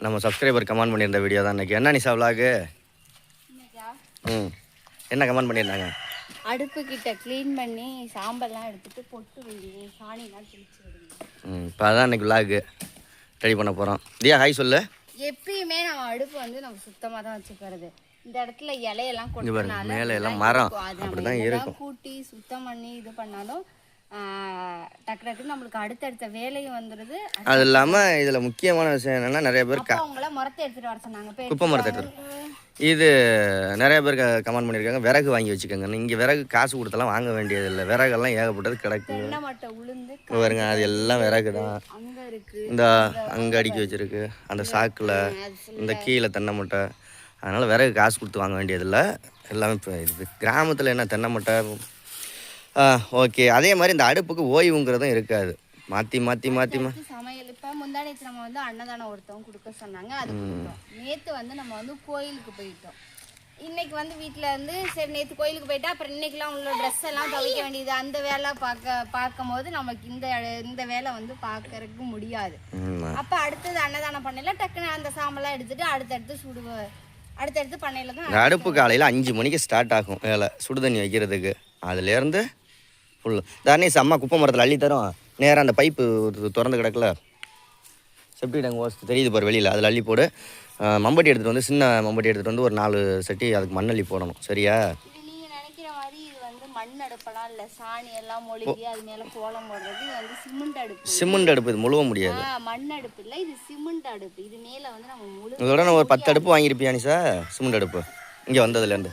நம்ம subscriber comment பண்ணியிருந்த video தான் இன்றைக்கி. என்ன நிஷா விலாகு? என்ன கமெண்ட் பண்ணியிருந்தாங்க? அடுப்பு கிட்ட க்ளீன் பண்ணி சாம்பல்லாம் எடுத்துட்டு பொட்டு வைங்க, சாணிலாம் தெளிச்சு விடுங்க. இப்போ அதான் இன்றைக்கி விலாகு ரெடி பண்ண போகிறோம். தியா ஹாய் சொல்லு. எப்பயுமே நம்ம அடுப்பு வந்து நம்ம சுத்தமாக தான் வச்சுக்கிறது. இந்த இடத்துல இலையெல்லாம் கொட்டினால மேலே எல்லாம் மரம் அப்படி தான் இருக்கும். கூட்டி சுத்தம் பண்ணி இது பண்ணாலும் டக்கு டக்குன்னு நம்மளுக்கு அடுத்தடுத்த வேலையும் வந்துடுது. அது இல்லாமல் இதில் முக்கியமான விஷயம் என்னென்னா, நிறைய பேர் அவங்கள மரத்தை எடுத்துகிட்டு வர சொன்னாங்க, குப்பை மரத்தை எடுத்துகிட்டு. இது நிறைய பேர் கமெண்ட் பண்ணியிருக்காங்க, விறகு வாங்கி வச்சுக்கோங்க. இங்கே விறகு காசு கொடுத்தெல்லாம் வாங்க வேண்டியதில்லை. விறகெல்லாம் ஏகப்பட்டது கிடக்கு பாருங்க. அது எல்லாம் விறகு தான். இந்த அங்கே அடுக்கி வச்சுருக்கு அந்த சாக்கில், இந்த கீழே தென்னை மட்டை. அதனால் விறகு காசு கொடுத்து வாங்க வேண்டியதில்லை. எல்லாமே இப்போ இருக்குது கிராமத்தில். என்ன தென்னை மட்டை ஓகே. அதே மாதிரி இந்த அடுப்புக்கு ஓய்வுங்கிறதும் இருக்காது. மாற்றி மாற்றி மாற்றி சமையல். இப்போ முந்தானேத்து நம்ம வந்து அன்னதானம் ஒருத்தவங்க கொடுக்க சொன்னாங்க, அது நேற்று வந்து நம்ம வந்து கோயிலுக்கு போயிட்டோம். இன்னைக்கு வந்து வீட்டில் இருந்து சரி நேற்று கோயிலுக்கு போயிட்டா அப்புறம் இன்னைக்கெல்லாம் உள்ள ட்ரெஸ் எல்லாம் துவைக்க வேண்டியது, அந்த வேலை பார்க்கும் போது நமக்கு இந்த வேலை வந்து பார்க்கறதுக்கு முடியாது. அப்போ அடுத்தது அன்னதானம் பண்ணல டக்குன்னு அந்த சாமெல்லாம் எடுத்துட்டு அடுத்தடுத்து பண்ணையில தான். அடுப்பு காலையில் 5 மணிக்கு ஸ்டார்ட் ஆகும் வேலை, சுடு தண்ணி வைக்கிறதுக்கு. அதுலேருந்து ஃபுல்லு தண்ணி அம்மா குப்பை மரத்தில் அள்ளி தரும். நேராக அந்த பைப்பு திறந்து கிடக்கல, செப்டி டேங்க் ஓஸ் தெரியுது பாரு வெளியில், அதில் அள்ளி போடு. மம்பட்டி எடுத்துகிட்டு வந்து, சின்ன மம்பட்டி எடுத்துகிட்டு வந்து ஒரு 4 சட்டி அதுக்கு மண்ணள்ளி போடணும். சரியா? நீங்கள் நினைக்கிற மாதிரி இது வந்து மண் அடுப்பெல்லாம் இல்லை, சாணி எல்லாம் மொழிகி அது மேலே கோலம் போடுறது. இது வந்து சிமெண்ட் அடுப்பு. சிமெண்ட் அடுப்பு இது முழுவ முடியாது. மண் அடுப்பு இல்லை, இது சிமெண்ட் அடுப்பு. இது மேலே வந்து நம்ம இதோட நான் ஒரு 10 அடுப்பு வாங்கியிருப்பியா நிஷா? சிமெண்ட் அடுப்பு இங்கே வந்ததுலேருந்து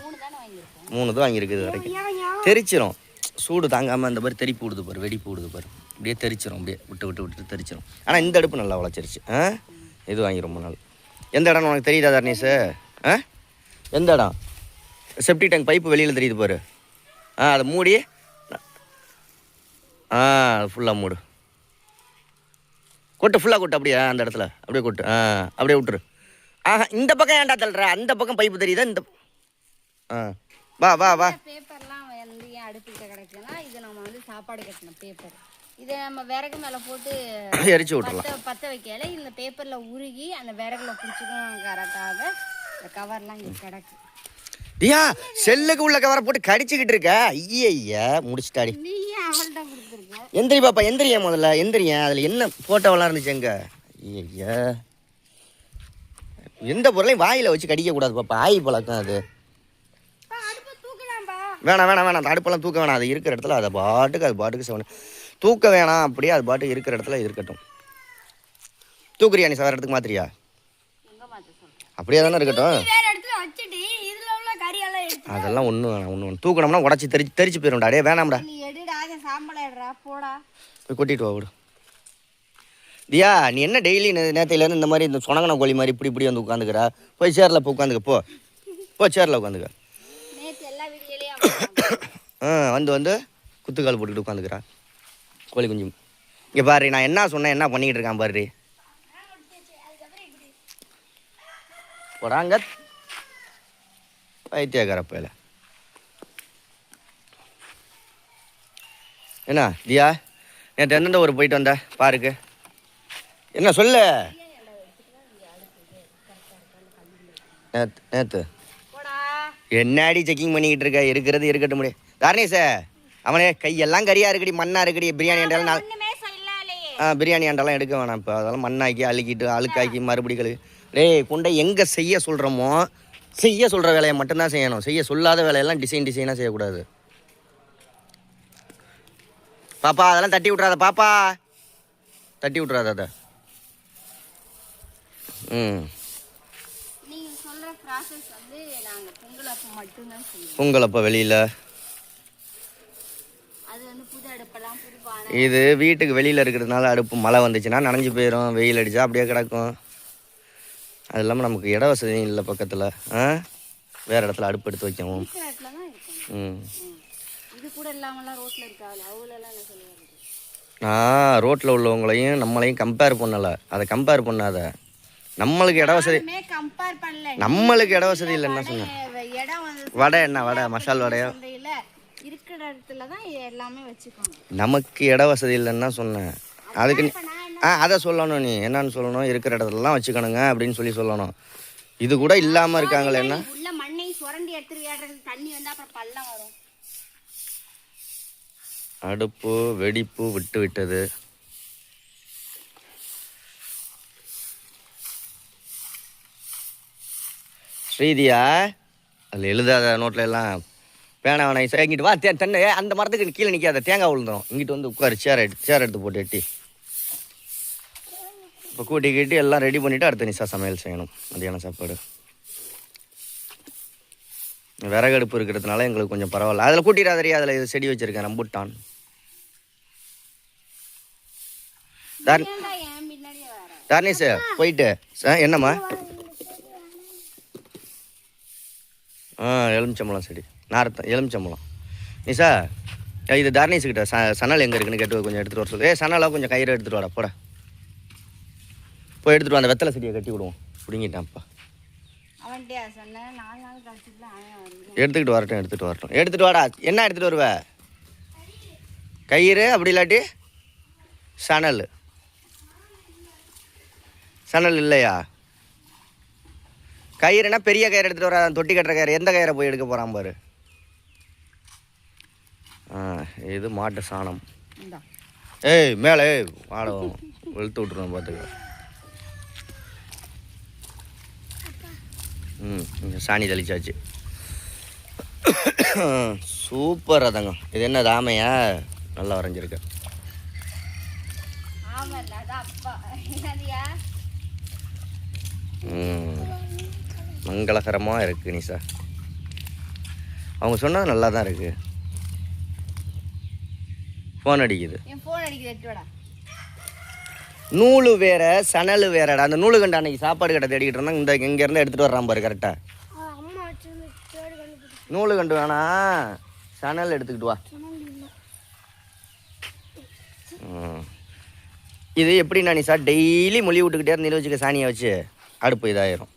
3 தான் வாங்கியிருக்குது. இது வரைக்கும் தெரிச்சிரும். சூடு தாங்காமல் இந்த மாதிரி தெறிப்பு விடுது பாரு, வெடிப்பு விடுது பாரு, அப்படியே தெரிச்சிரும். அப்படியே விட்டு தெரிச்சிரும். ஆனால் இந்த அடுப்பு நல்லா உழைச்சிருச்சு. இது வாங்கி ரொம்ப நாள். எந்த இடம்னு உனக்கு தெரியுதா தர்ணீஸு? எந்த இடம்? செப்டி டேங்க் பைப்பு வெளியில் தெரியுது பாரு. அதை மூடி ஃபுல்லாக மூடு. கொட்டு, ஃபுல்லாக கொட்டு. அப்படியே அந்த இடத்துல அப்படியே கொட்டு. அப்படியே விட்டுரு. இந்த பக்கம் ஏன்டா தள்ளுற? அந்த பக்கம் பைப்பு தெரியுதா? இந்த வா வா வா. பேப்பர்லாம் வந்து ஏன் அடுப்பிட்ட கிடக்குன்னா, இது நம்ம வந்து சாப்பாடு கட்டின பேப்பர். இதை நம்ம விறகு மேலே போட்டு எரிச்சு விட்டுறலாம். பற்ற வைக்கல இந்த பேப்பரில் உருகி அந்த விறகுல பிடிச்சிக்கும் கரெக்டாக. இந்த கவர்லாம் இங்கே கிடக்கு. ஐயா செல்லுக்கு உள்ள கவரை போட்டு கடிச்சுக்கிட்டு இருக்க. ஐயா முடிச்சிட்டாடி. நீ அவள்கிட்ட கொடுத்துருக்க. எந்திரி பாப்பா, எந்திரியா முதல்ல எந்திரியா. அதில் என்ன போட்டோவெல்லாம் இருந்துச்சு எங்க? ஐயா எந்த பொருளையும் வாயில் வச்சு கடிக்கக்கூடாது பாப்பா, ஆய் பழக்கம் அது. வேணாம் வேணாம் வேணாம், அந்த அடுப்பெல்லாம் தூக்க வேணாம். அது இருக்கிற இடத்துல அது பாட்டுக்கு செவனு தூக்க வேணாம். அப்படியே அது பாட்டுக்கு இருக்கிற இடத்துல இருக்கட்டும். தூக்குறியா நீ? வேற இடத்துக்கு மாத்திரியா? அப்படியே தானே இருக்கட்டும். அதெல்லாம் ஒன்றும் வேணாம், ஒன்று தூக்கணும்னா உடச்சி தெரிச்சு போயிடும்டா. அடே வேணாம்டா, போய் கொட்டிட்டு வா விடு. தியா நீ என்ன டெய்லி நேரத்துலேருந்து இந்த மாதிரி இந்த சொனங்கன கோழி மாதிரி இப்படி வந்து உட்காந்துக்கிறா? போய் சேரில் போய் உட்காந்துக்க. போ சேரில் உட்காந்துக்க. வந்து குத்துக்கால் போட்டுக்கிட்டு உட்காந்துக்கிறா கோழி குஞ்சு. இங்கே பாரு, நான் என்ன சொன்னேன், என்ன பண்ணிக்கிட்டு இருக்கான் பாரு. போடாங்க வைத்தியக்காரப்பையில். என்ன தியா நேற்று எந்தெந்த ஊர் போயிட்டு வந்த பாருக்கு? என்ன சொல்லு. நேற்று என்னாடி செக்கிங் பண்ணிக்கிட்டு இருக்க? இருக்கிறது இருக்கட்டும் முடியும். தாரணேச அவனே கையெல்லாம் கறியாக இருக்குடி, மண்ணாக இருக்குடி. பிரியாணி ஆண்டாலும் பிரியாணி ஆண்டாலாம் எடுக்க வேணாம். இப்போ அதெல்லாம் மண்ணாக்கி அழுக்கிட்டு அழுக்காக்கி மறுபடி கழுகு. டேய் கொண்டை எங்கே செய்ய சொல்கிறோமோ செய்ய சொல்கிற வேலையை மட்டும்தான் செய்யணும். செய்ய சொல்லாத வேலையெல்லாம் டிசைனாக செய்யக்கூடாது. பாப்பா அதெல்லாம் தட்டி விட்றாத பாப்பா, தட்டி விட்றாத அதை. பொங்கல் அப்போ வெளியில் இது வீட்டுக்கு வெளியில் இருக்கிறதுனால அடுப்பு மழை வந்துச்சுன்னா நனைஞ்சு போயிடும், வெயில் அடித்தா அப்படியே கிடக்கும். அது இல்லாமல் நமக்கு இட வசதியும் இல்லை பக்கத்தில். வேறு இடத்துல அடுப்பு எடுத்து வைக்கவும். ரோட்டில் உள்ளவங்களையும் நம்மளையும் கம்பேர் பண்ணலை. அதை கம்பேர் பண்ணாத. நம்மளுக்கு இட வசதி, நம்மளுக்கு இட வசதி இல்லைன்னா சொன்னேன். வடை என்ன வடை? மசால் வடையோ இருக்கிற இடத்துல தான் எல்லாமே வச்சுக்கணும். நமக்கு இட வசதி இல்லைன்னா சொன்னேன். அதுக்கு அதை சொல்லணும். நீ என்னன்னு சொல்லணும், இருக்கிற இடத்துலலாம் வச்சுக்கணுங்க அப்படின்னு சொல்லணும். இது கூட இல்லாமல் இருக்காங்களே என்ன. உள்ள மண்ணை சுரண்டி எடுத்து தண்ணி வந்து அப்புறம் பள்ளம் வரும். அடுப்பு வெடிப்பு விட்டு விட்டது. ஸ்ரீதியா அதில் எழுதாத நோட்டில் எல்லாம் பேனா நைஸாக இங்கிட்டு வா. தென்னை அந்த மரத்துக்கு கீழே நிற்காத, தேங்காய் விழுந்துடும். இங்கிட்டு வந்து உட்காரு, சேர் எடுத்து போட்டு எட்டி. இப்போ கூட்டிக்கிட்டு எல்லாம் ரெடி பண்ணிவிட்டு அடுத்த நிஷா சமையல் செய்யணும். மதியான சாப்பாடு. விறகடுப்பு இருக்கிறதுனால எங்களுக்கு கொஞ்சம் பரவாயில்ல. அதில் கூட்டிடாதறியா, அதில் இது செடி வச்சுருக்கேன், ரம்புட்டான். தார்னிஷ் போயிட்டு என்னம்மா? எலுமிச்சம்பழம் செடி, நார்த்தம் எலுமிச்சம்பழம். நிஷா இது தார்னிஷ்கிட்ட சணல் எங்கே இருக்குன்னு கேட்டு கொஞ்சம் எடுத்துகிட்டு வர சொல்லு. சணலாக கொஞ்சம் கயிறு எடுத்துகிட்டு வாடா, போட போய் எடுத்துகிட்டு வா. அந்த வெத்தலை செடியை கட்டி விடுவோம். பிடிங்கிட்டான்ப்பா. எடுத்துக்கிட்டு வரட்டும். வாடா. என்ன எடுத்துகிட்டு வருவ? கயிறு, அப்படி இல்லாட்டி சணல் இல்லையா? கயிறுனா பெரிய கயிறு எடுத்துகிட்டு வர, தொட்டி கட்டுற கயிறு. எந்த கயிறை போய் எடுக்க போகிறான் பாரு. இது மாட்டு சாணம். ஏய் மேலே வாடம் வெளுத்து விட்டுருவோம் பார்த்துக்க. இங்கே சாணி தெளிச்சாச்சு. சூப்பர் அதங்க. இது என்ன ராமையா? நல்லா வரைஞ்சிருக்கு. மங்களகரமாக இருக்குது நிஷா. அவங்க சொன்னது நல்லா தான் இருக்குது. ஃபோன் அடிக்குது. நூலு வேற சணல் வேறடா. அந்த நூலு கண்டு அன்னைக்கு சாப்பாடு கடை தேடிக்கிட்டு இருந்தாங்க. இந்த இங்கேருந்து எடுத்துகிட்டு வர்றான் பாரு கரெக்டாக. நூலு கண்டு வேணா, சணல் எடுத்துக்கிட்டு வா. இது எப்படின்னா நிஷா, டெய்லி மொழி விட்டுக்கிட்டே இருந்து வச்சுக்க, சாணியை வச்சு அடுப்பு இதாயிரும்,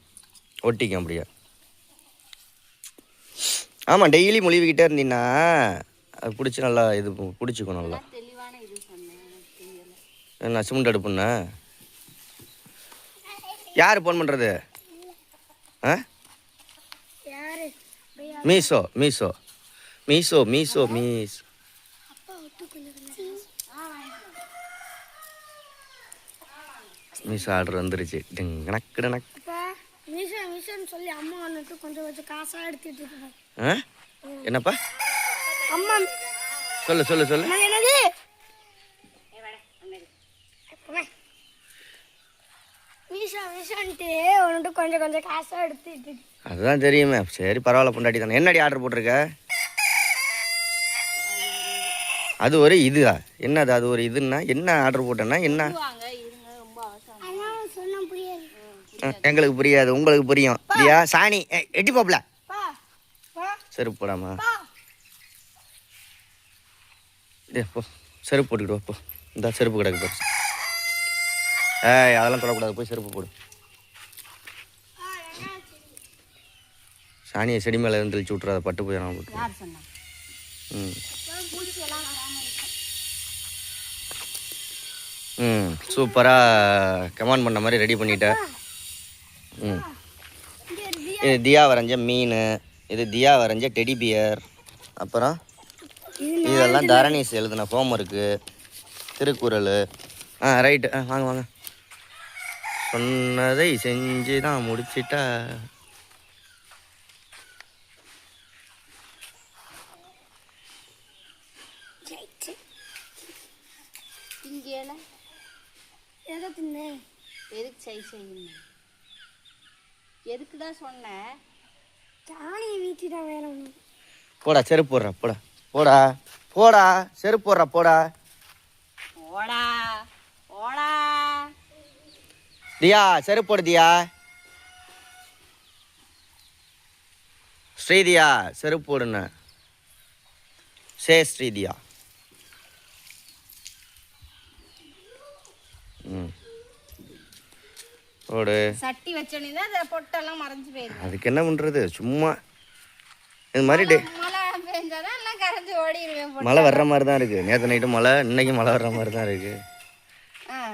ஒட்டிக்கும் அப்படியே. ஆமாம், டெய்லி மொழிவிக்கிட்டே இருந்தீங்கன்னா அது பிடிச்சி நல்லா இது பிடிச்சிக்கும் நல்லா. என்ன சிமெண்ட் அடுப்புண்ணா? யார் ஃபோன் பண்ணுறது? மீஷோ. மீஷோ ஆர்டர் வந்துருச்சு. என்னப்பா? சொல்லு. அதுதான் தெரியுமே. சரி பரவாயில்ல, பொண்டாட்டி தானே. என்னடி ஆர்டர் போட்டிருக்க? அது ஒரு இதுதா? என்னது அது ஒரு இதுன்னா? என்ன ஆர்டர் போட்டேன்னா என்ன? எங்களுக்கு புரியாது, உங்களுக்கு புரியும். இல்லையா? சாணி எட்டி போப்பல, செருப்பு போடாமா? போ, செருப்பு போட்டுக்கிட்டு போ. இந்த செருப்பு கிடக்கு பாரு. அதெல்லாம் தொடக்கூடாது, போய் செருப்பு போடு. சாணியை செடி மேலே இருந்து தெளிச்சு விட்றாத, பட்டு போயிடலாம் போட்டு. சூப்பராக கமாண்ட் பண்ண மாதிரி ரெடி பண்ணிட்டேன். இது தியா வரைஞ்ச மீன், இது தியா வரைஞ்ச டெடி பியர். அப்புறம் இதெல்லாம் தரணீஸ் எழுதின ஹோம்ஒர்க்கு, திருக்குறள். ரைட்டு, வாங்க. சொன்னதை செஞ்சு தான் முடிச்சிட்டா. எதுக்குதான் சொன்னேன்? போடா செருப்பு போடுற, போடா செருப்பு போடுற, போடா தியா செருப்பு போடு. தியா, ஸ்ரீதியா செருப்பு போடுன்னு ஸ்ரீதியா. போடு. சட்டி வச்சோன்னே அந்த பொட்டெல்லாம் மறைஞ்சு போயிடும். அதுக்கு என்ன பண்றது? சும்மா இது மாதிரி மழை பெஞ்சாதான் எல்லாம் கரைஞ்சு ஓடிடுவேன். மழை வர்ற மாதிரி தான் இருக்கு. நேற்று நைட்டு மழை, இன்னைக்கு மழை வர்ற மாதிரி தான் இருக்கு.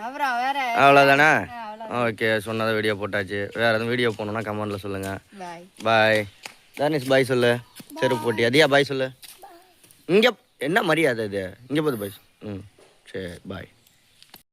அப்புறம் வேற அவ்வளோதானே? அவ்வளோ. ஓகே, சொன்னதை வீடியோ போட்டாச்சு. வேறு எதுவும் வீடியோ போகணுன்னா கமெண்ட்டில் சொல்லுங்கள். பாய். பாய். தர்னிஷ் பாய் சொல்லு. செருப்பு போட்டி அதியா பாய் சொல்லு. இங்கே என்ன மரியாதை இது? இங்கே போது பாய். ம், சரி பாய்.